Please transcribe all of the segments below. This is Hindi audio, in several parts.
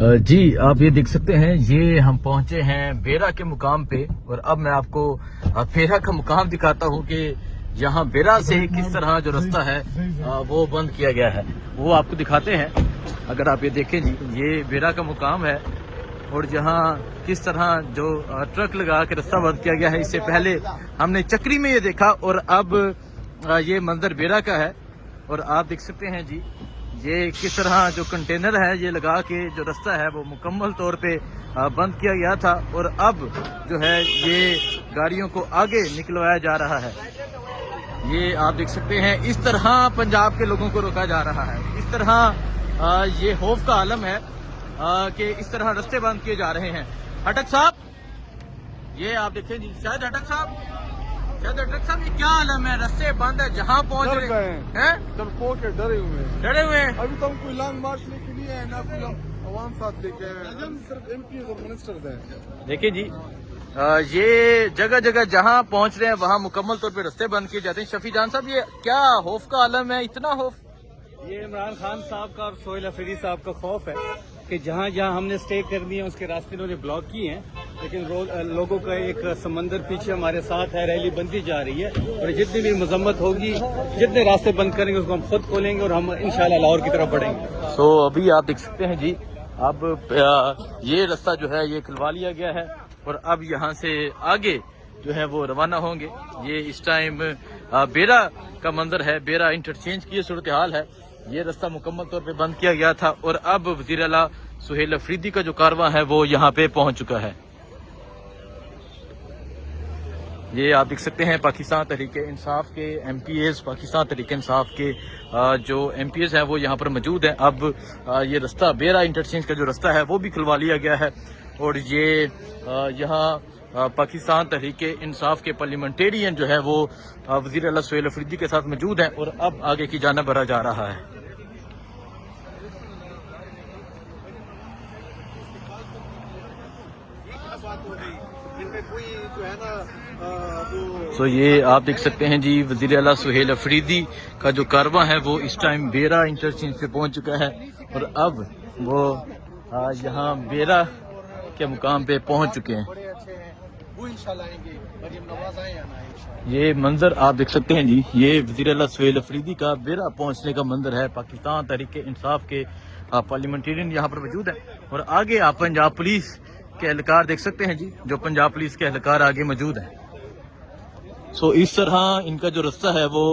जी आप ये देख सकते हैं, ये हम पहुंचे हैं बेरा के मुकाम पे और अब मैं आपको बेरा का मुकाम दिखाता हूं कि यहाँ बेरा से किस तरह जो रास्ता है वो बंद किया गया है, वो आपको दिखाते हैं। अगर आप ये देखें जी, ये बेरा का मुकाम है और यहाँ किस तरह जो ट्रक लगा के रास्ता बंद किया गया है। इससे पहले हमने चक्री में ये देखा और अब ये मंजर बेरा का है। और आप देख सकते हैं जी, ये किस तरह जो कंटेनर है ये लगा के जो रास्ता है वो मुकम्मल तौर पे बंद किया गया था और अब जो है ये गाड़ियों को आगे निकलवाया जा रहा है। ये आप देख सकते हैं, इस तरह पंजाब के लोगों को रोका जा रहा है। इस तरह ये खौफ का आलम है कि इस तरह रास्ते बंद किए जा रहे हैं। अटक साहब, ये आप देखें जी, शायद अटक साहब, ये क्या आलम है? रास्ते बंद है, जहाँ पहुँच रहे हैं डरे हुए हैं। अभी तो हम कोई लॉन्ग मार्च लेके नहीं है ना, कोई आवाम साथ लेके आए, सिर्फ एमपी और मिनिस्टर हैं। देखिए जी, ये जगह जगह जहाँ पहुँच रहे हैं वहाँ मुकम्मल तौर पे रास्ते बंद किए जाते हैं। शफी जान साहब, ये क्या खौफ का आलम है, इतना खौफ? ये इमरान खान साहब का और सोहेल अफरीदी साहब का खौफ है कि जहाँ जहाँ हमने स्टे करनी है उसके रास्ते इन्होंने ब्लॉक किए हैं, लेकिन लोगों का एक समंदर पीछे हमारे साथ है, रैली बनती जा रही है और जितनी भी मजम्मत होगी, जितने रास्ते बंद करेंगे उसको हम खुद खोलेंगे और हम इंशाल्लाह लाहौर की तरफ बढ़ेंगे। तो अभी आप देख सकते हैं जी, अब ये रास्ता जो है ये खुलवा लिया गया है और अब यहाँ से आगे जो है वो रवाना होंगे। ये इस टाइम बेरा का मंजर है, बेरा इंटरचेंज की सूरत हाल है। ये रास्ता मुकम्मल तौर पे बंद किया गया था और अब वज़ीर आला सोहेल अफरीदी का जो कारवां है वो यहाँ पे पहुंच चुका है। ये आप देख सकते हैं, पाकिस्तान तहरीके इंसाफ के MPAs, पाकिस्तान तहरीके इंसाफ के जो MPAs हैं वो यहाँ पर मौजूद हैं। अब ये रास्ता बेरा इंटरचेंज का जो रास्ता है वो भी खुलवा लिया गया है और ये यहाँ पाकिस्तान तहरीके इंसाफ के पार्लियामेंटेरियन जो है वो वज़ीर आला सोहेल अफरीदी के साथ मौजूद हैं और अब आगे की जानिब बढ़ा जा रहा है। तो ये आप देख सकते हैं जी, वज़ीर आला सोहेल अफरीदी का जो कारवां है वो इस टाइम बेरा इंटरचेंज पे पहुंच चुका है और अब वो यहाँ बेरा के मुकाम पे पहुंच चुके हैं। ये मंजर आप देख सकते हैं जी, ये वज़ीर आला सोहेल अफरीदी का बेरा पहुंचने का मंजर है। पाकिस्तान तहरीके इंसाफ के पार्लियामेंटेरियन यहाँ पर मौजूद है और आगे आप पंजाब पुलिस के एहलकार देख सकते हैं जी, जो पंजाब पुलिस के एहलकार आगे मौजूद हैं। सो इस तरह इनका जो रास्ता है वो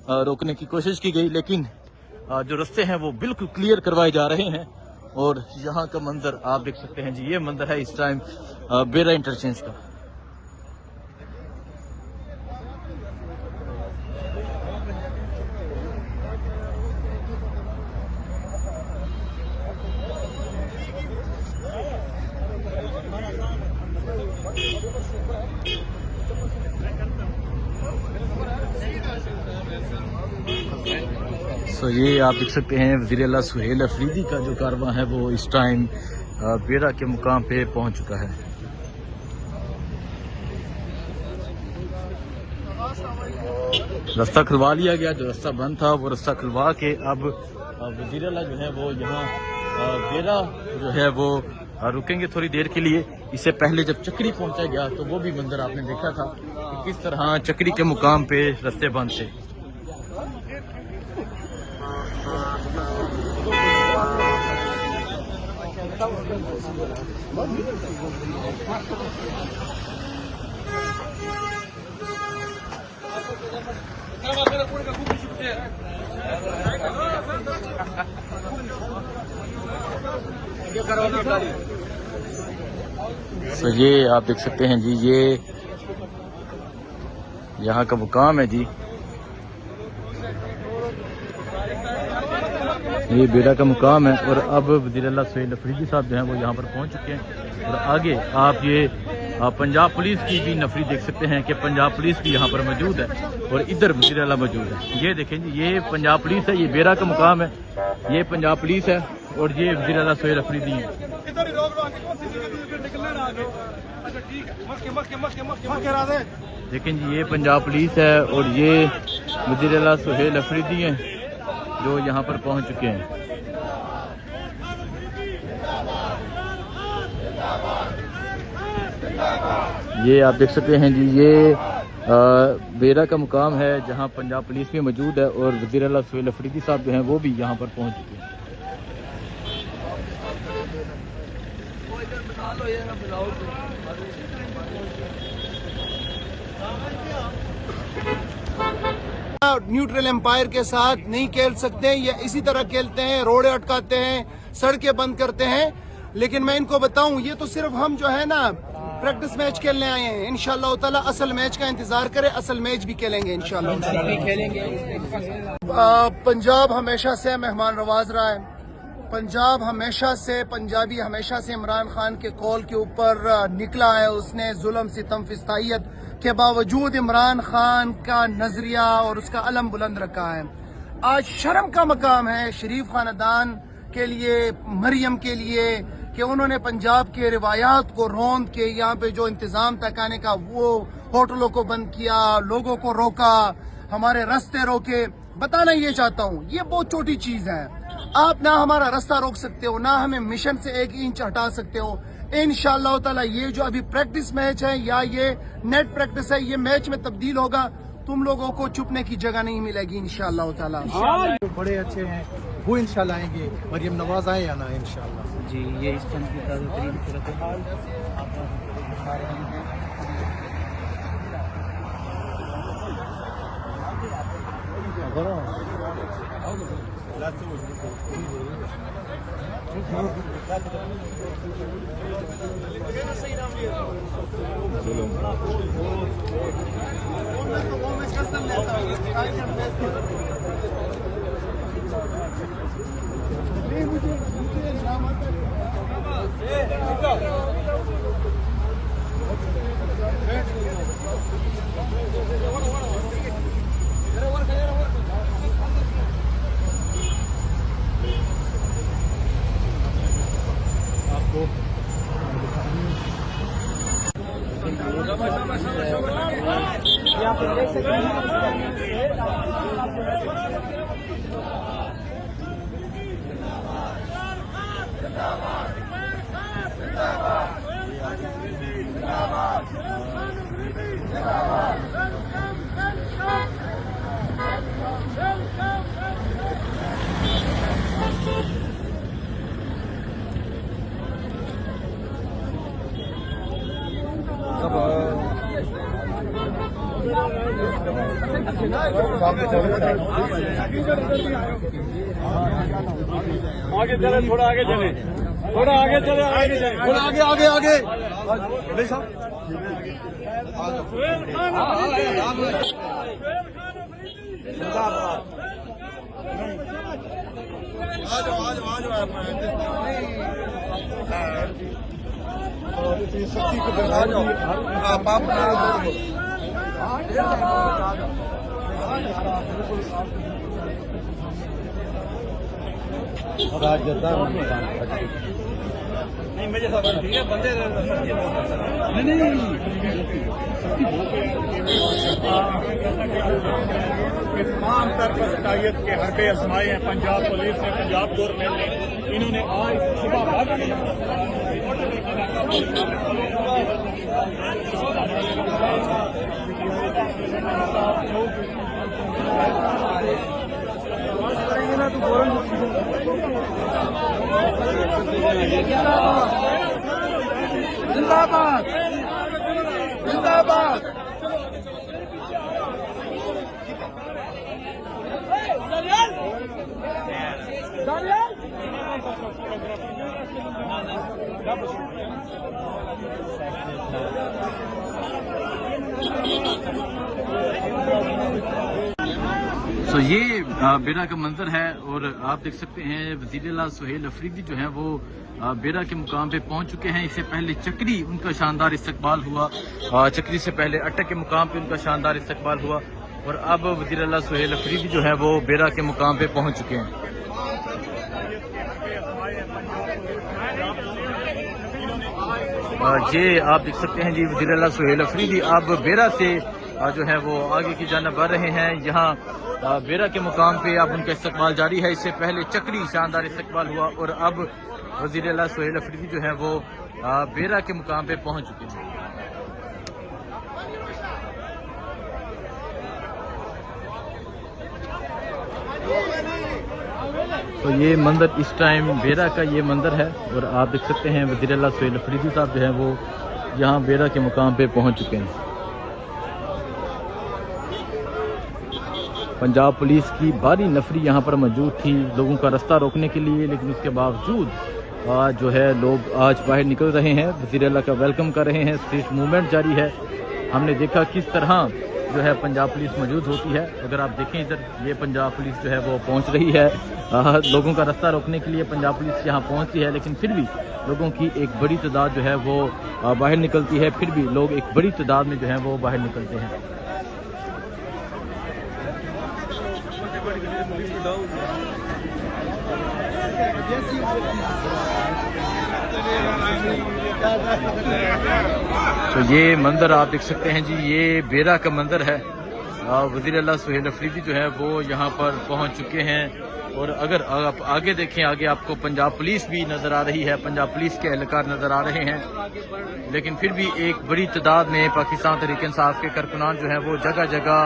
रोकने की कोशिश की गई, लेकिन जो रास्ते हैं वो बिल्कुल क्लियर करवाए जा रहे हैं और यहाँ का मंजर आप देख सकते हैं जी, ये मंजर है इस टाइम बेरा इंटरचेंज का। तो ये आप देख सकते हैं, वज़ीर आला सोहेल अफरीदी का जो कारवां है वो इस टाइम बेरा के मुकाम पे पहुंच चुका है। रास्ता खुलवा लिया गया, जो रास्ता बंद था वो रास्ता खुलवा के अब वज़ीर आला जो है वो यहाँ बेरा जो है वो रुकेंगे थोड़ी देर के लिए। इससे पहले जब चक्री पहुंचा गया तो वो भी मंजर आपने देखा था कि किस तरह चक्री के मुकाम पे रास्ते बंद थे। तो ये आप देख सकते हैं जी, ये यहाँ का मुकाम है जी, ये बेरा का मुकाम है और अब वज़ीर आला सोहेल अफरीदी साहब जो हैं वो यहाँ पर पहुँच चुके हैं और आगे आप ये पंजाब पुलिस की भी नफरी देख सकते हैं कि पंजाब पुलिस भी यहाँ पर मौजूद है और इधर वज़ीर आला मौजूद है। ये देखें जी, ये पंजाब पुलिस है, ये बेरा का मुकाम है, ये पंजाब पुलिस है और ये वज़ीर आला सोहेल अफरीदी है। देखें जी, ये पंजाब पुलिस है और ये वज़ीर आला सोहेल अफरीदी हैं जो यहाँ पर पहुँच चुके हैं। ये आप देख सकते हैं जी, ये बेरा का मुकाम है जहां पंजाब पुलिस भी मौजूद है और वज़ीर आला सुहेल अफरीदी साहब जो हैं वो भी यहां पर पहुंच चुके हैं। न्यूट्रल एम्पायर के साथ नहीं खेल सकते, ये इसी तरह खेलते हैं, रोड़े अटकाते हैं, सड़कें बंद करते हैं। लेकिन मैं इनको बताऊं, ये तो सिर्फ हम जो है ना प्रैक्टिस मैच खेलने आए हैं। इंशाल्लाह ताला असल मैच का इंतजार करें, असल मैच भी खेलेंगे इंशाल्लाह। पंजाब हमेशा से मेहमान नवाज रहा है। पंजाब हमेशा से, पंजाबी हमेशा से इमरान खान के कॉल के ऊपर निकला है। उसने जुल्म सितम फिस्तायत के बावजूद इमरान खान का नजरिया और उसका अलम बुलंद रखा है। आज शर्म का मकाम है शरीफ खानदान के लिए, मरियम के लिए, कि उन्होंने पंजाब के रिवायात को रोंद के यहाँ पे जो इंतजाम तक आने का, वो होटलों को बंद किया, लोगों को रोका, हमारे रास्ते रोके। बताना ये चाहता हूँ, ये बहुत छोटी चीज है। आप ना हमारा रास्ता रोक सकते हो, ना हमें मिशन से 1 इंच हटा सकते हो। इंशाअल्लाह ताला ये जो अभी प्रैक्टिस मैच है या ये नेट प्रैक्टिस है, ये मैच में तब्दील होगा। तुम लोगों को छुपने की जगह नहीं मिलेगी इंशाअल्लाह ताला। बड़े अच्छे हैं वो इंशाल्लाह आएंगे। मरियम नवाज आए या ना इंशाल्लाह जी। ये इस फंड की ताज़ा तरीन सूरत हाल आप दिखा रहे हैं। आगे चले, थोड़ा आगे चले, थोड़ा आगे चले, आगे चले, थोड़ा आगे आगे आगे। नहीं मुझे सब ठीक है, बंदे तमाम तर शकायत के हरबे आजमाए हैं पंजाब पुलिस ने, पंजाब गवर्नमेंट ने। इन्होंने आज सुबह जिंदाबाद जिंदाबाद। तो ये बेरा का मंजर है और आप देख सकते हैं वज़ीर आला सुहेल अफरीदी जो हैं वो बेरा के मुकाम पे पहुंच चुके हैं। इससे पहले चक्री उनका शानदार इस्तकबाल हुआ, चक्री से पहले अटक के मुकाम पे उनका शानदार इस्तकबाल हुआ और अब वज़ीर आला सुहेल अफरीदी जो है वो बेरा के मुकाम पे पहुंच चुके हैं। ये आप देख सकते हैं जी, वज़ीर आला सुहेल अफरीदी अब बेरा से जो है वो आगे की जानिब बढ़ रहे हैं। यहाँ बेरा के मुकाम पे अब उनका इस्तकबाल जारी है। इससे पहले चक्री शानदार इस्तकबाल हुआ और अब वज़ीर आला सुहेल अफरीदी जो है वो बेरा के मुकाम पे पहुंच चुके हैं। तो ये मंदिर इस टाइम बेरा का ये मंदिर है और आप देख सकते हैं वज़ीर आला सोहेल अफरीदी साहब जो है वो यहाँ बेरा के मुकाम पे पहुँच चुके हैं। पंजाब पुलिस की भारी नफरी यहाँ पर मौजूद थी लोगों का रास्ता रोकने के लिए, लेकिन उसके बावजूद जो है लोग आज बाहर निकल रहे हैं, वज़ीर आला का वेलकम कर रहे हैं। स्ट्रीट मूवमेंट जारी है। हमने देखा किस तरह जो है पंजाब पुलिस मौजूद होती है। अगर आप देखें इधर ये पंजाब पुलिस जो है वो पहुंच रही है लोगों का रास्ता रोकने के लिए। पंजाब पुलिस यहाँ पहुंचती है, लेकिन फिर भी लोगों की एक बड़ी तादाद जो है वो बाहर निकलती है। फिर भी लोग एक बड़ी तादाद में जो है वो बाहर निकलते हैं। तो ये मंदिर आप देख सकते हैं जी, ये बेरा का मंदिर है। वज़ीर आला सोहेल अफरीदी जो है वो यहाँ पर पहुँच चुके हैं। और अगर आप आगे देखें, आगे आपको पंजाब पुलिस भी नज़र आ रही है, पंजाब पुलिस के एहलकार नज़र आ रहे हैं। लेकिन फिर भी एक बड़ी तादाद में पाकिस्तान तहरीक इंसाफ के कारकुनान जो है वो जगह जगह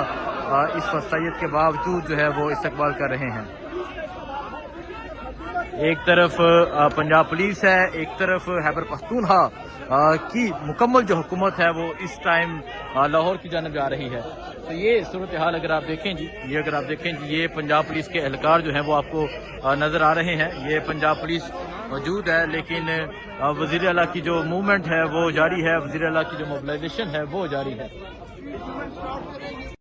इस वसायत के बावजूद जो है वो इस्तकबाल कर रहे हैं। एक तरफ पंजाब पुलिस है, एक तरफ खैबर पख्तूनख्वा की मुकम्मल जो हुकूमत है वो इस टाइम लाहौर की जानब जा रही है। तो ये सूरत हाल अगर आप देखें जी, ये पंजाब पुलिस के एहलकार जो हैं वो आपको नज़र आ रहे हैं। ये पंजाब पुलिस मौजूद है, लेकिन वज़ीर आला की जो मूवमेंट है वो जारी है, वज़ीर आला की जो मोबिलाइजेशन है वो जारी है।